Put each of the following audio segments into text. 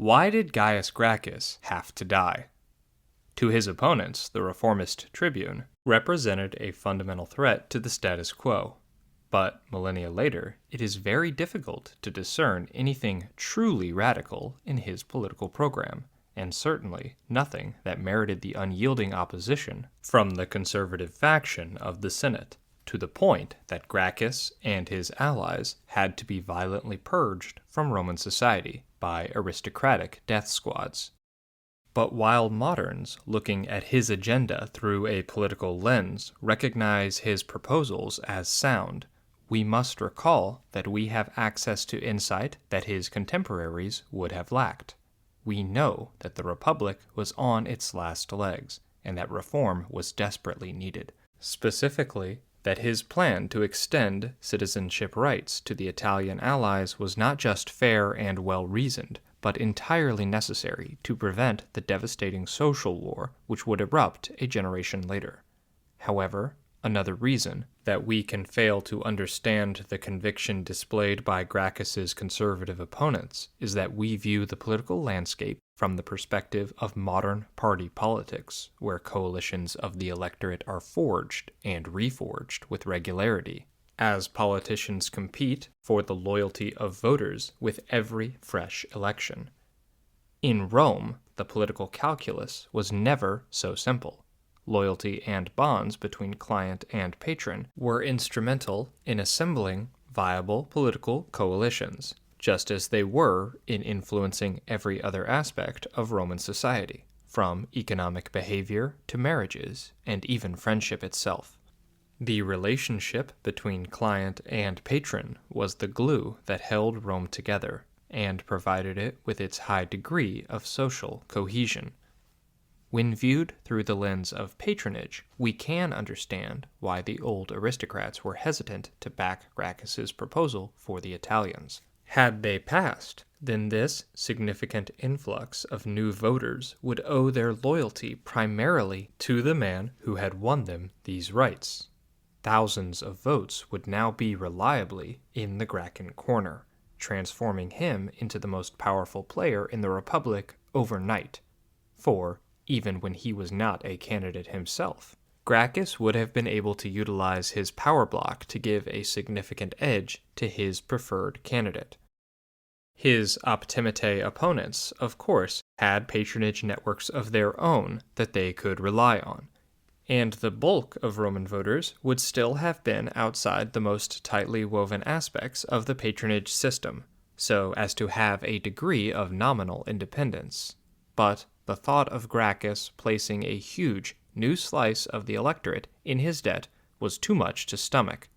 Why did Gaius Gracchus have to die? To his opponents, the reformist tribune represented a fundamental threat to the status quo. But millennia later, it is very difficult to discern anything truly radical in his political program, and certainly nothing that merited the unyielding opposition from the conservative faction of the Senate, to the point that Gracchus and his allies had to be violently purged from Roman society by aristocratic death squads. But while moderns, looking at his agenda through a political lens, recognize his proposals as sound, we must recall that we have access to insight that his contemporaries would have lacked. We know that the Republic was on its last legs, and that reform was desperately needed. Specifically, that his plan to extend citizenship rights to the Italian allies was not just fair and well-reasoned, but entirely necessary to prevent the devastating social war which would erupt a generation later. However, another reason that we can fail to understand the conviction displayed by Gracchus's conservative opponents is that we view the political landscape from the perspective of modern party politics, where coalitions of the electorate are forged and reforged with regularity, as politicians compete for the loyalty of voters with every fresh election. In Rome, the political calculus was never so simple. Loyalty and bonds between client and patron were instrumental in assembling viable political coalitions, just as they were in influencing every other aspect of Roman society, from economic behavior to marriages and even friendship itself. The relationship between client and patron was the glue that held Rome together and provided it with its high degree of social cohesion. When viewed through the lens of patronage, we can understand why the old aristocrats were hesitant to back Gracchus's proposal for the Italians. Had they passed, then this significant influx of new voters would owe their loyalty primarily to the man who had won them these rights. Thousands of votes would now be reliably in the Gracchus corner, transforming him into the most powerful player in the Republic overnight. For, even when he was not a candidate himself, Gracchus would have been able to utilize his power block to give a significant edge to his preferred candidate. His optimate opponents, of course, had patronage networks of their own that they could rely on, and the bulk of Roman voters would still have been outside the most tightly woven aspects of the patronage system, so as to have a degree of nominal independence. But the thought of Gracchus placing a huge new slice of the electorate in his debt was too much to stomach.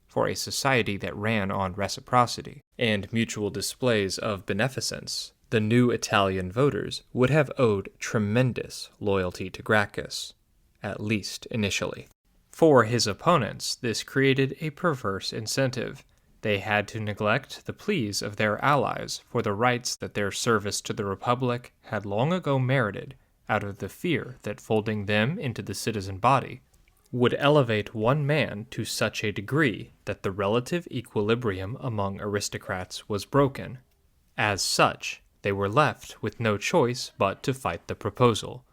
For a society that ran on reciprocity and mutual displays of beneficence, the new Italian voters would have owed tremendous loyalty to Gracchus, at least initially. For his opponents, this created a perverse incentive. They had to neglect the pleas of their allies for the rights that their service to the Republic had long ago merited, out of the fear that folding them into the citizen body would elevate one man to such a degree that the relative equilibrium among aristocrats was broken. As such, they were left with no choice but to fight the proposal,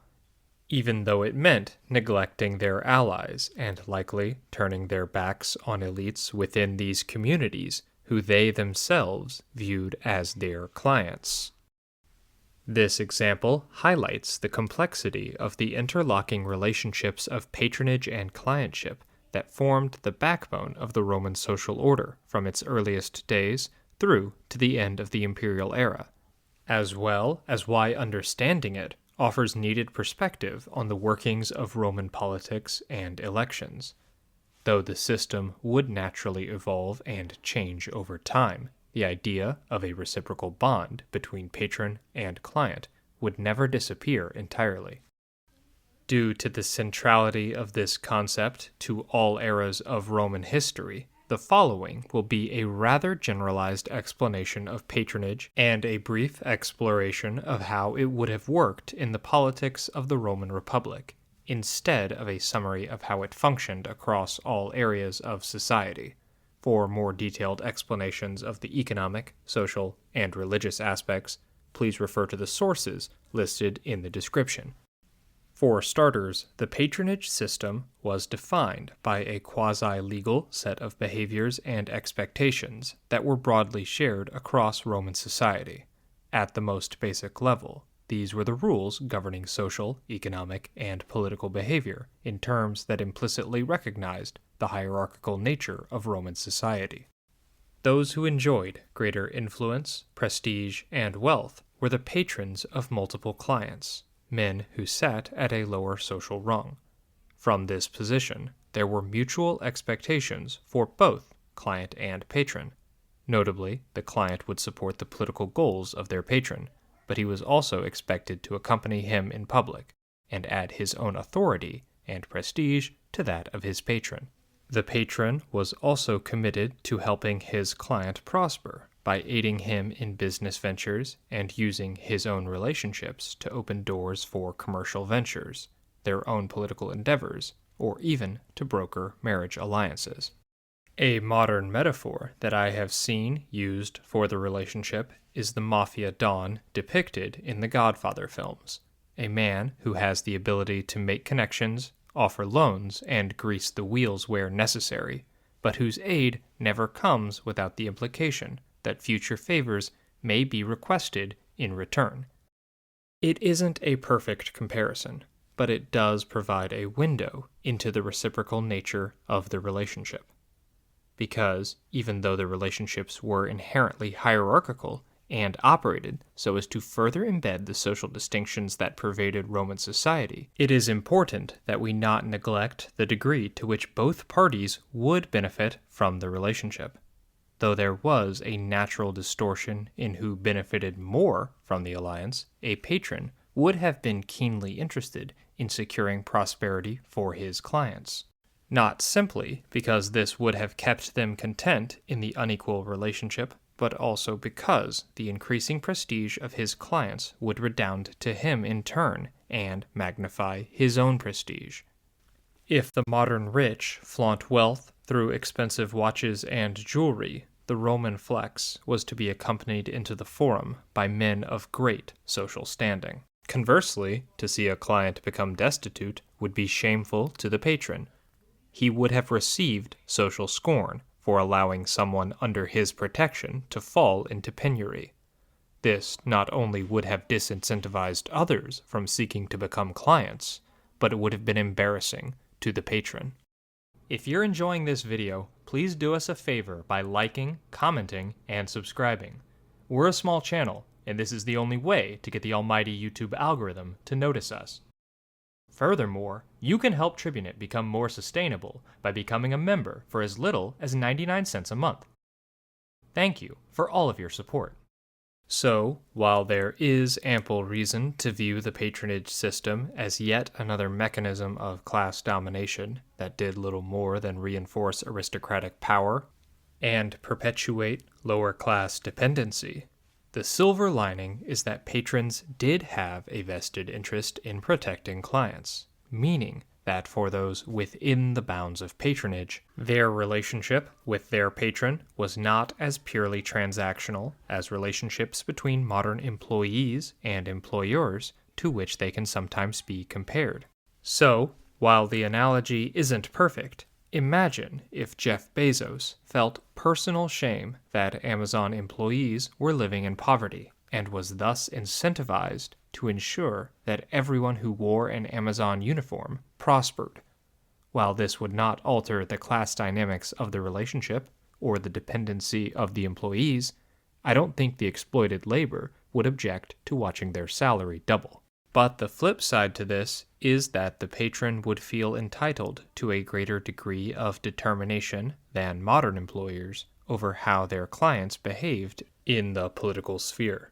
even though it meant neglecting their allies and likely turning their backs on elites within these communities who they themselves viewed as their clients. This example highlights the complexity of the interlocking relationships of patronage and clientship that formed the backbone of the Roman social order from its earliest days through to the end of the imperial era, as well as why understanding it offers needed perspective on the workings of Roman politics and elections. Though the system would naturally evolve and change over time, the idea of a reciprocal bond between patron and client would never disappear entirely. Due to the centrality of this concept to all eras of Roman history, the following will be a rather generalized explanation of patronage and a brief exploration of how it would have worked in the politics of the Roman Republic, instead of a summary of how it functioned across all areas of society. For more detailed explanations of the economic, social, and religious aspects, please refer to the sources listed in the description. For starters, the patronage system was defined by a quasi-legal set of behaviors and expectations that were broadly shared across Roman society. At the most basic level, these were the rules governing social, economic, and political behavior in terms that implicitly recognized the hierarchical nature of Roman society. Those who enjoyed greater influence, prestige, and wealth were the patrons of multiple clients, men who sat at a lower social rung. From this position, there were mutual expectations for both client and patron. Notably, the client would support the political goals of their patron, but he was also expected to accompany him in public and add his own authority and prestige to that of his patron. The patron was also committed to helping his client prosper by aiding him in business ventures and using his own relationships to open doors for commercial ventures, their own political endeavors, or even to broker marriage alliances. A modern metaphor that I have seen used for the relationship is the mafia don depicted in the Godfather films, a man who has the ability to make connections, offer loans, and grease the wheels where necessary, but whose aid never comes without the implication that future favors may be requested in return. It isn't a perfect comparison, but it does provide a window into the reciprocal nature of the relationship. Because, even though the relationships were inherently hierarchical and operated so as to further embed the social distinctions that pervaded Roman society, it is important that we not neglect the degree to which both parties would benefit from the relationship. Though there was a natural distortion in who benefited more from the alliance, a patron would have been keenly interested in securing prosperity for his clients. Not simply because this would have kept them content in the unequal relationship, but also because the increasing prestige of his clients would redound to him in turn and magnify his own prestige. If the modern rich flaunt wealth through expensive watches and jewelry, the Roman flex was to be accompanied into the forum by men of great social standing. Conversely, to see a client become destitute would be shameful to the patron. He would have received social scorn for allowing someone under his protection to fall into penury. This not only would have disincentivized others from seeking to become clients, but it would have been embarrassing to the patron. If you're enjoying this video, please do us a favor by liking, commenting, and subscribing. We're a small channel, and this is the only way to get the almighty YouTube algorithm to notice us. Furthermore, you can help Tribunate become more sustainable by becoming a member for as little as 99 cents a month. Thank you for all of your support. So, while there is ample reason to view the patronage system as yet another mechanism of class domination that did little more than reinforce aristocratic power and perpetuate lower-class dependency, the silver lining is that patrons did have a vested interest in protecting clients, meaning that for those within the bounds of patronage, their relationship with their patron was not as purely transactional as relationships between modern employees and employers to which they can sometimes be compared. So, while the analogy isn't perfect, imagine if Jeff Bezos felt personal shame that Amazon employees were living in poverty and was thus incentivized to ensure that everyone who wore an Amazon uniform prospered. While this would not alter the class dynamics of the relationship or the dependency of the employees, I don't think the exploited labor would object to watching their salary double. But the flip side to this is that the patron would feel entitled to a greater degree of determination than modern employers over how their clients behaved in the political sphere.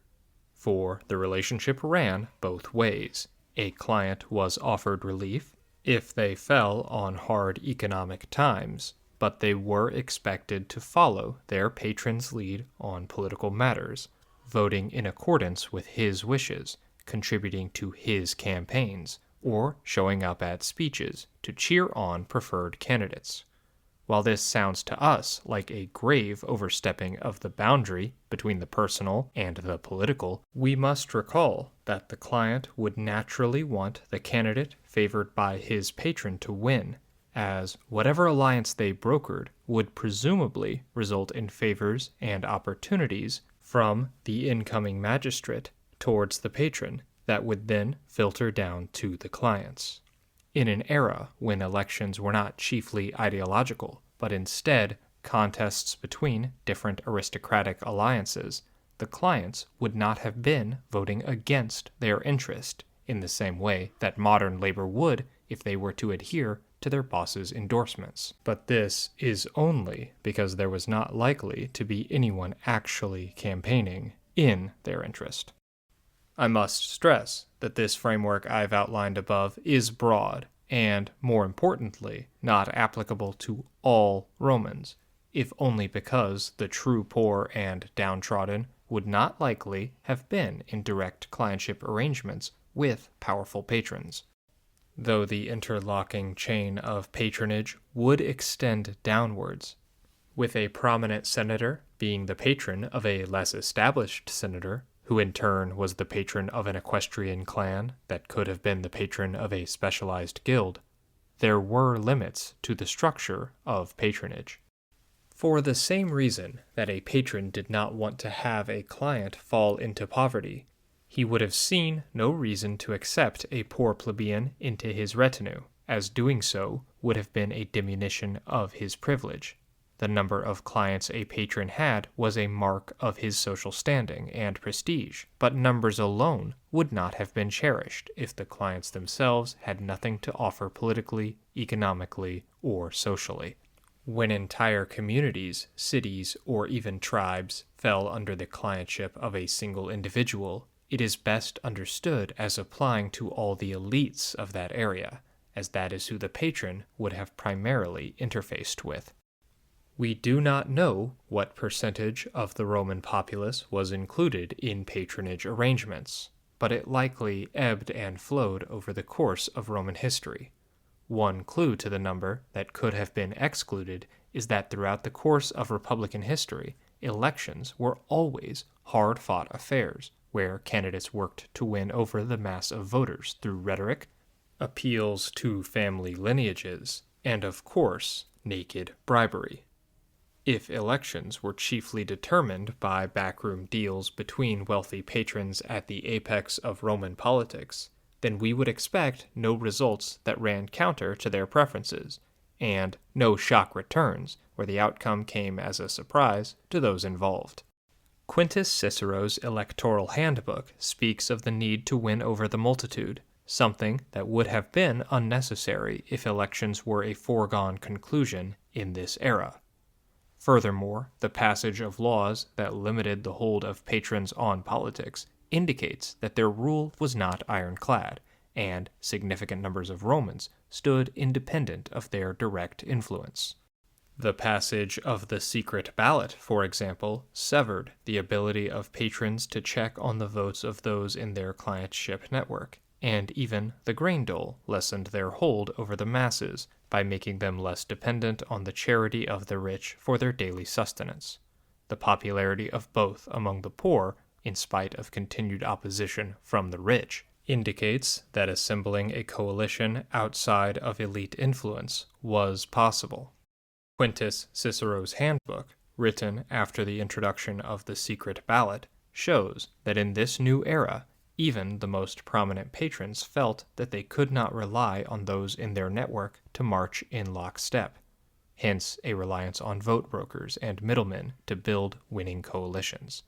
For the relationship ran both ways. A client was offered relief if they fell on hard economic times, but they were expected to follow their patron's lead on political matters, voting in accordance with his wishes, contributing to his campaigns, or showing up at speeches to cheer on preferred candidates. While this sounds to us like a grave overstepping of the boundary between the personal and the political, we must recall that the client would naturally want the candidate favored by his patron to win, as whatever alliance they brokered would presumably result in favors and opportunities from the incoming magistrate towards the patron that would then filter down to the clients. In an era when elections were not chiefly ideological, but instead contests between different aristocratic alliances, the clients would not have been voting against their interest in the same way that modern labor would if they were to adhere to their boss's endorsements. But this is only because there was not likely to be anyone actually campaigning in their interest. I must stress that this framework I've outlined above is broad and, more importantly, not applicable to all Romans, if only because the true poor and downtrodden would not likely have been in direct clientship arrangements with powerful patrons. Though the interlocking chain of patronage would extend downwards, with a prominent senator being the patron of a less established senator, who in turn was the patron of an equestrian clan that could have been the patron of a specialized guild, there were limits to the structure of patronage. For the same reason that a patron did not want to have a client fall into poverty, he would have seen no reason to accept a poor plebeian into his retinue, as doing so would have been a diminution of his privilege. The number of clients a patron had was a mark of his social standing and prestige, but numbers alone would not have been cherished if the clients themselves had nothing to offer politically, economically, or socially. When entire communities, cities, or even tribes fell under the clientship of a single individual, it is best understood as applying to all the elites of that area, as that is who the patron would have primarily interfaced with. We do not know what percentage of the Roman populace was included in patronage arrangements, but it likely ebbed and flowed over the course of Roman history. One clue to the number that could have been excluded is that throughout the course of Republican history, elections were always hard-fought affairs, where candidates worked to win over the mass of voters through rhetoric, appeals to family lineages, and of course, naked bribery. If elections were chiefly determined by backroom deals between wealthy patrons at the apex of Roman politics, then we would expect no results that ran counter to their preferences, and no shock returns where the outcome came as a surprise to those involved. Quintus Cicero's electoral handbook speaks of the need to win over the multitude, something that would have been unnecessary if elections were a foregone conclusion in this era. Furthermore, the passage of laws that limited the hold of patrons on politics indicates that their rule was not ironclad, and significant numbers of Romans stood independent of their direct influence. The passage of the secret ballot, for example, severed the ability of patrons to check on the votes of those in their clientship network, and even the grain dole lessened their hold over the masses by making them less dependent on the charity of the rich for their daily sustenance. The popularity of both among the poor, in spite of continued opposition from the rich, indicates that assembling a coalition outside of elite influence was possible. Quintus Cicero's handbook, written after the introduction of the secret ballot, shows that in this new era, even the most prominent patrons felt that they could not rely on those in their network to march in lockstep, hence a reliance on vote brokers and middlemen to build winning coalitions.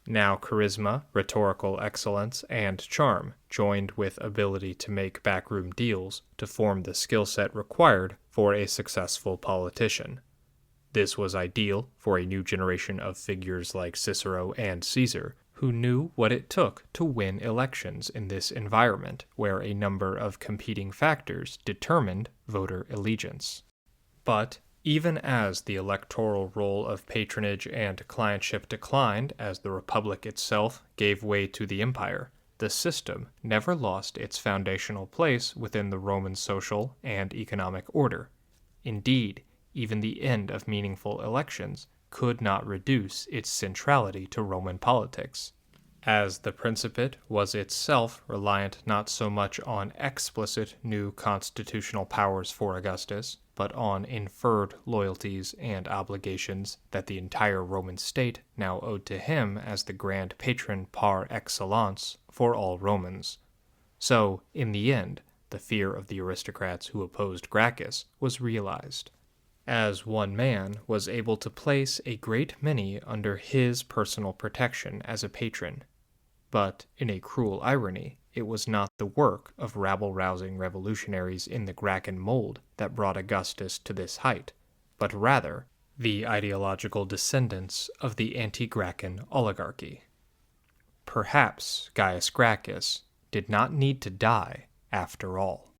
Now charisma, rhetorical excellence, and charm joined with ability to make backroom deals to form the skill set required for a successful politician. This was ideal for a new generation of figures like Cicero and Caesar, who knew what it took to win elections in this environment where a number of competing factors determined voter allegiance. But even as the electoral role of patronage and clientship declined as the Republic itself gave way to the empire, the system never lost its foundational place within the Roman social and economic order. Indeed, even the end of meaningful elections could not reduce its centrality to Roman politics. As the Principate was itself reliant not so much on explicit new constitutional powers for Augustus, but on inferred loyalties and obligations that the entire Roman state now owed to him as the grand patron par excellence for all Romans. So, in the end, the fear of the aristocrats who opposed Gracchus was realized, as one man was able to place a great many under his personal protection as a patron. But, in a cruel irony, it was not the work of rabble-rousing revolutionaries in the Gracchus mold that brought Augustus to this height, but rather the ideological descendants of the anti-Gracchus oligarchy. Perhaps Gaius Gracchus did not need to die after all.